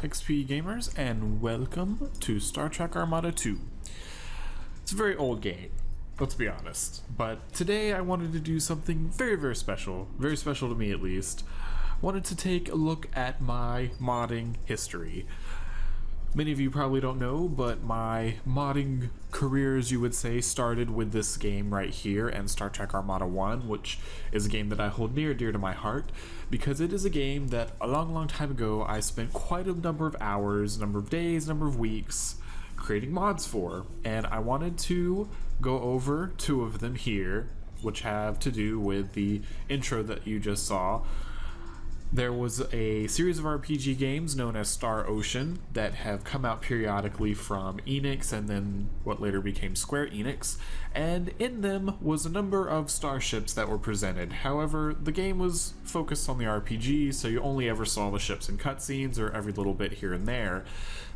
TheXPGamers, and welcome to Star Trek Armada 2. It's a very old game, let's be honest, but today I wanted to do something very special to me at least. I wanted to take a look at my modding history. Many of you probably don't know, but my modding career, as you would say, started with this game right here and Star Trek Armada 1, which is a game that I hold near and dear to my heart, because it is a game that a long time ago I spent quite a number of hours, number of days, number of weeks creating mods for, and I wanted to go over two of them here, which have to do with the intro that you just saw. There was a series of RPG games known as Star Ocean that have come out periodically from Enix and then what later became Square Enix, and in them was a number of starships that were presented. However, the game was focused on the RPG, so you only ever saw the ships in cutscenes or every little bit here and there.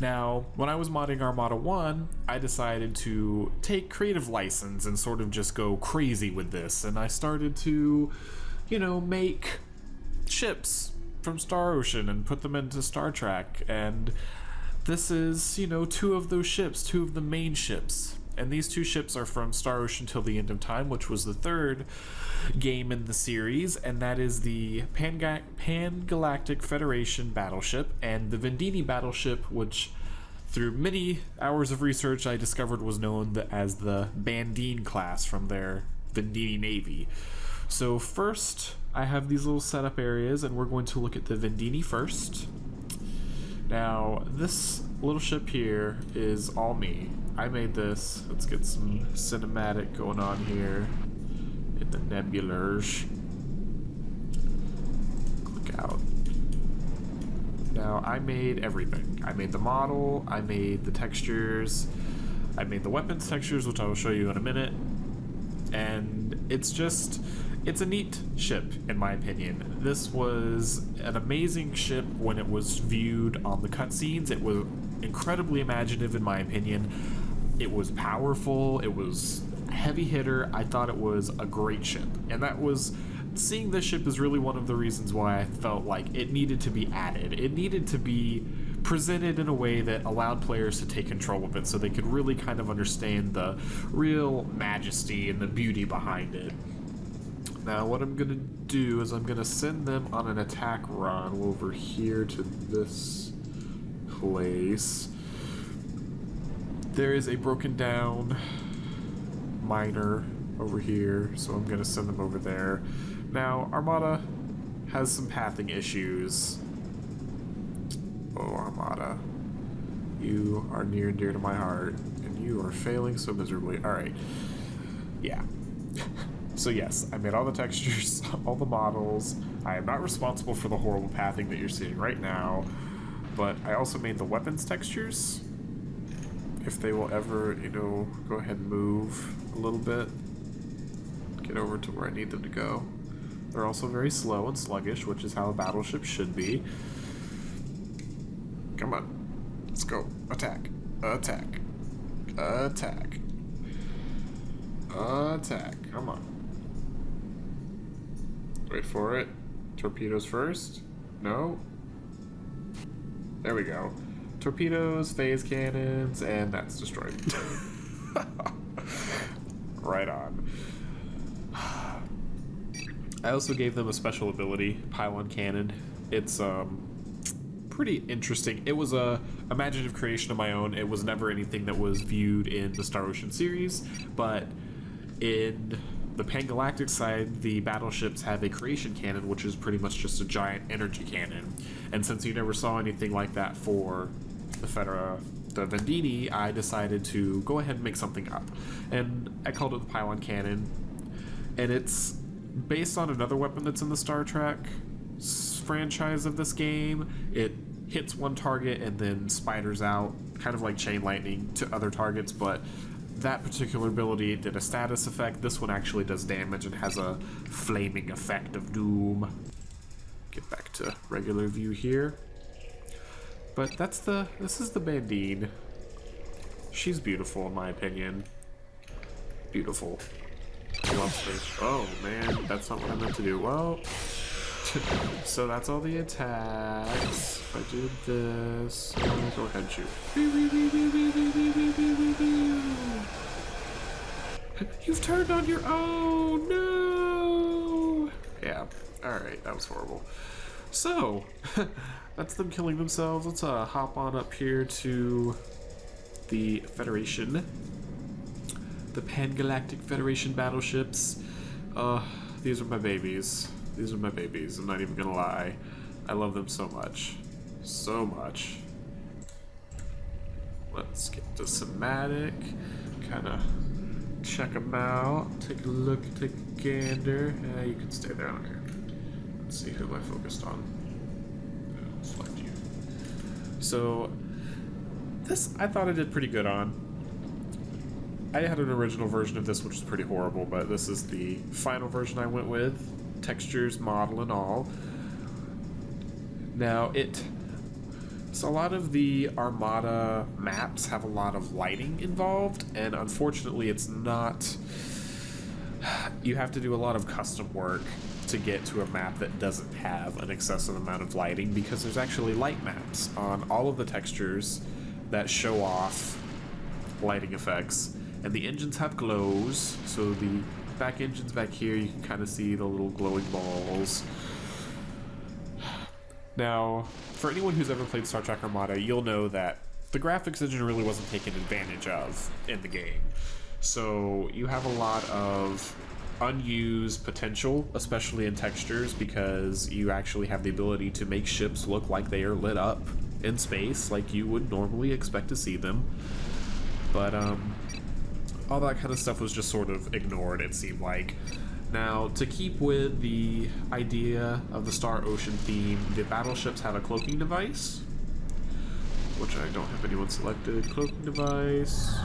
Now, when I was modding Armada 1, I decided to take creative license and sort of just go crazy with this, and I started to, make ships from Star Ocean and put them into Star Trek, and this is, two of those ships, two of the main ships. And these two ships are from Star Ocean Till the End of Time, which was the third game in the series, and that is the Pan-Galactic Federation battleship and the Vendini battleship, which through many hours of research I discovered was known as the Vendini class from their Vendini Navy. So first, I have these little setup areas, and we're going to look at the Vendini first. Now, this little ship here is all me. I made this. Let's get some cinematic going on here in the nebulars. Click out. Now, I made everything. I made the model, I made the textures, I made the weapons textures, which I will show you in a minute. And it's a neat ship, in my opinion. This was an amazing ship when it was viewed on the cutscenes. It was incredibly imaginative, in my opinion. It was powerful, it was a heavy hitter. I thought it was a great ship. And seeing this ship is really one of the reasons why I felt like it needed to be added. It needed to be presented in a way that allowed players to take control of it so they could really kind of understand the real majesty and the beauty behind it. Now what I'm gonna do is I'm gonna send them on an attack run over here to this place. There is a broken down miner over here, so I'm gonna send them over there. Now Armada has some pathing issues. Oh, Armada, you are near and dear to my heart, and you are failing so miserably. Alright, yeah. So yes, I made all the textures, all the models. I am not responsible for the horrible pathing that you're seeing right now, but I also made the weapons textures. If they will ever, go ahead and move a little bit, get over to where I need them to go. They're also very slow and sluggish, which is how a battleship should be. Come on, let's go. Attack, attack, attack, attack. Come on. Wait for it. Torpedoes first. No. There we go. Torpedoes, phase cannons, and that's destroyed. Right on. I also gave them a special ability, pylon cannon. It's pretty interesting. It was a imaginative creation of my own. It was never anything that was viewed in the Star Ocean series, but in the Pan-Galactic side, the battleships have a creation cannon, which is pretty much just a giant energy cannon. And since you never saw anything like that for the Vendini, I decided to go ahead and make something up. And I called it the pylon cannon. And it's based on another weapon that's in the Star Trek franchise of this game. It hits one target and then spiders out, kind of like chain lightning, to other targets, but that particular ability did a status effect. This one actually does damage and has a flaming effect of doom. Get back to regular view here. But this is the Vendini. She's beautiful in my opinion. Beautiful. I love space. Oh man, that's not what I meant to do. Well, So that's all the attacks. If I did this, go ahead and shoot. You've turned on your own. No. Yeah. All right. That was horrible. So that's them killing themselves. Let's hop on up here to the Federation, the Pan-Galactic Federation battleships. These are my babies. These are my babies. I'm not even gonna lie. I love them so much. So much. Let's get to Somatic. Kind of check them out. Take a look, take a gander. You can stay there, I don't care. Let's see, who am I focused on? Select you. So, this I thought I did pretty good on. I had an original version of this which was pretty horrible, but this is the final version I went with. Textures, model, and all. Now, so a lot of the Armada maps have a lot of lighting involved, and unfortunately it's not... You have to do a lot of custom work to get to a map that doesn't have an excessive amount of lighting, because there's actually light maps on all of the textures that show off lighting effects. And the engines have glows, so the back engines back here, you can kind of see the little glowing balls. Now, for anyone who's ever played Star Trek Armada, you'll know that the graphics engine really wasn't taken advantage of in the game. So you have a lot of unused potential, especially in textures, because you actually have the ability to make ships look like they are lit up in space, like you would normally expect to see them. But, all that kind of stuff was just sort of ignored, it seemed like. Now, to keep with the idea of the Star Ocean theme, the battleships have a cloaking device, which I don't have anyone selected. Cloaking device,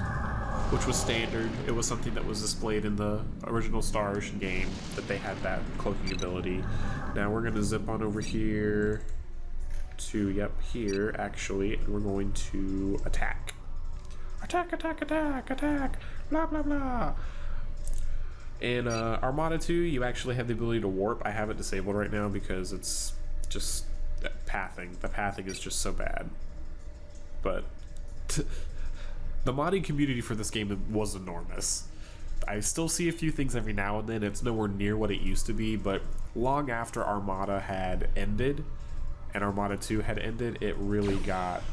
which was standard. It was something that was displayed in the original Star Ocean game, that they had that cloaking ability. Now we're going to zip on over here to, yep, here, actually, and we're going to attack. Attack, attack, attack, attack, blah, blah, blah. In Armada 2, you actually have the ability to warp. I have it disabled right now because it's just pathing. The pathing is just so bad. But the modding community for this game was enormous. I still see a few things every now and then. It's nowhere near what it used to be, but long after Armada had ended and Armada 2 had ended, it really got...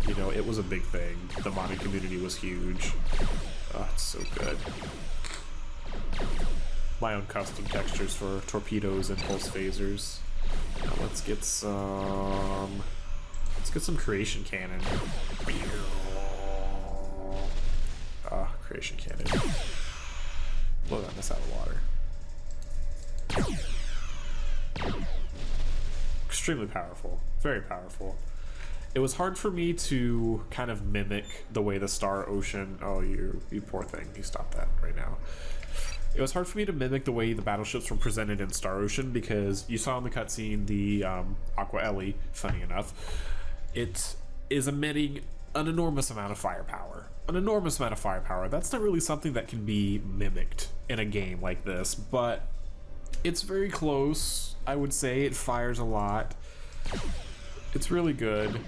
You know, it was a big thing. The modding community was huge. Oh, it's so good. My own custom textures for torpedoes and pulse phasers. Now let's get some creation cannon. Creation cannon. Blow that mess out of water. Extremely powerful. Very powerful. It was hard for me to kind of mimic the way the Star Ocean... Oh, you poor thing. You stop that right now. It was hard for me to mimic the way the battleships were presented in Star Ocean, because you saw in the cutscene the Aqua Ellie, funny enough. It is emitting an enormous amount of firepower. An enormous amount of firepower. That's not really something that can be mimicked in a game like this, but it's very close. I would say it fires a lot. It's really good.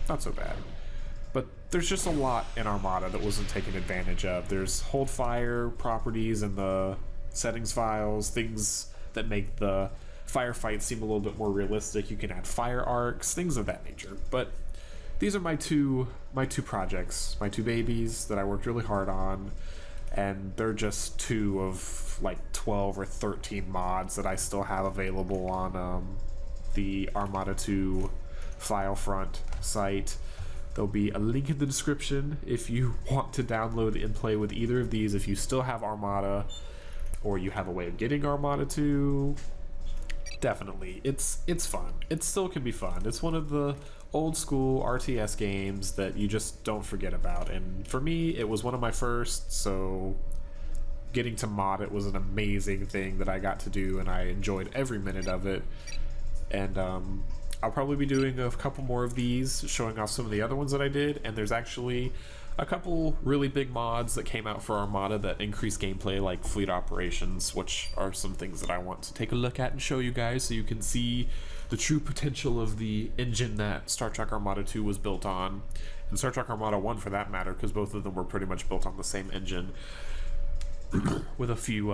Not so bad. But there's just a lot in Armada that wasn't taken advantage of. There's hold fire properties in the settings files, things that make the firefights seem a little bit more realistic. You can add fire arcs, things of that nature. But these are my two projects, my two babies that I worked really hard on, and they're just two of like 12 or 13 mods that I still have available on the Armada 2 file front site. There'll be a link in the description if you want to download and play with either of these. If you still have Armada, or you have a way of getting Armada 2, definitely. It's fun. It still can be fun. It's one of the old school RTS games that you just don't forget about. And for me, it was one of my first, so getting to mod it was an amazing thing that I got to do, and I enjoyed every minute of it. And I'll probably be doing a couple more of these, showing off some of the other ones that I did, and there's actually a couple really big mods that came out for Armada that increase gameplay, like fleet operations, which are some things that I want to take a look at and show you guys so you can see the true potential of the engine that Star Trek Armada 2 was built on, and Star Trek Armada 1 for that matter, because both of them were pretty much built on the same engine with a few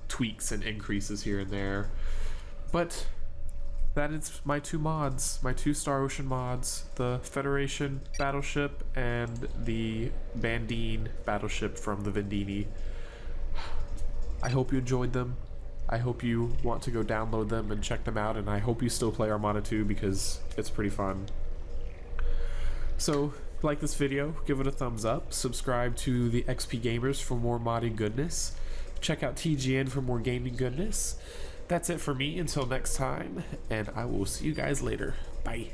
tweaks and increases here and there. But that is my two mods, my two Star Ocean mods, the Federation battleship and the Vendini battleship from the Vendini. I hope you enjoyed them. I hope you want to go download them and check them out, and I hope you still play Armada 2 because it's pretty fun. So, like this video, give it a thumbs up, subscribe to the TheXPGamers for more modding goodness, check out TGN for more gaming goodness. That's it for me until next time, and I will see you guys later. Bye.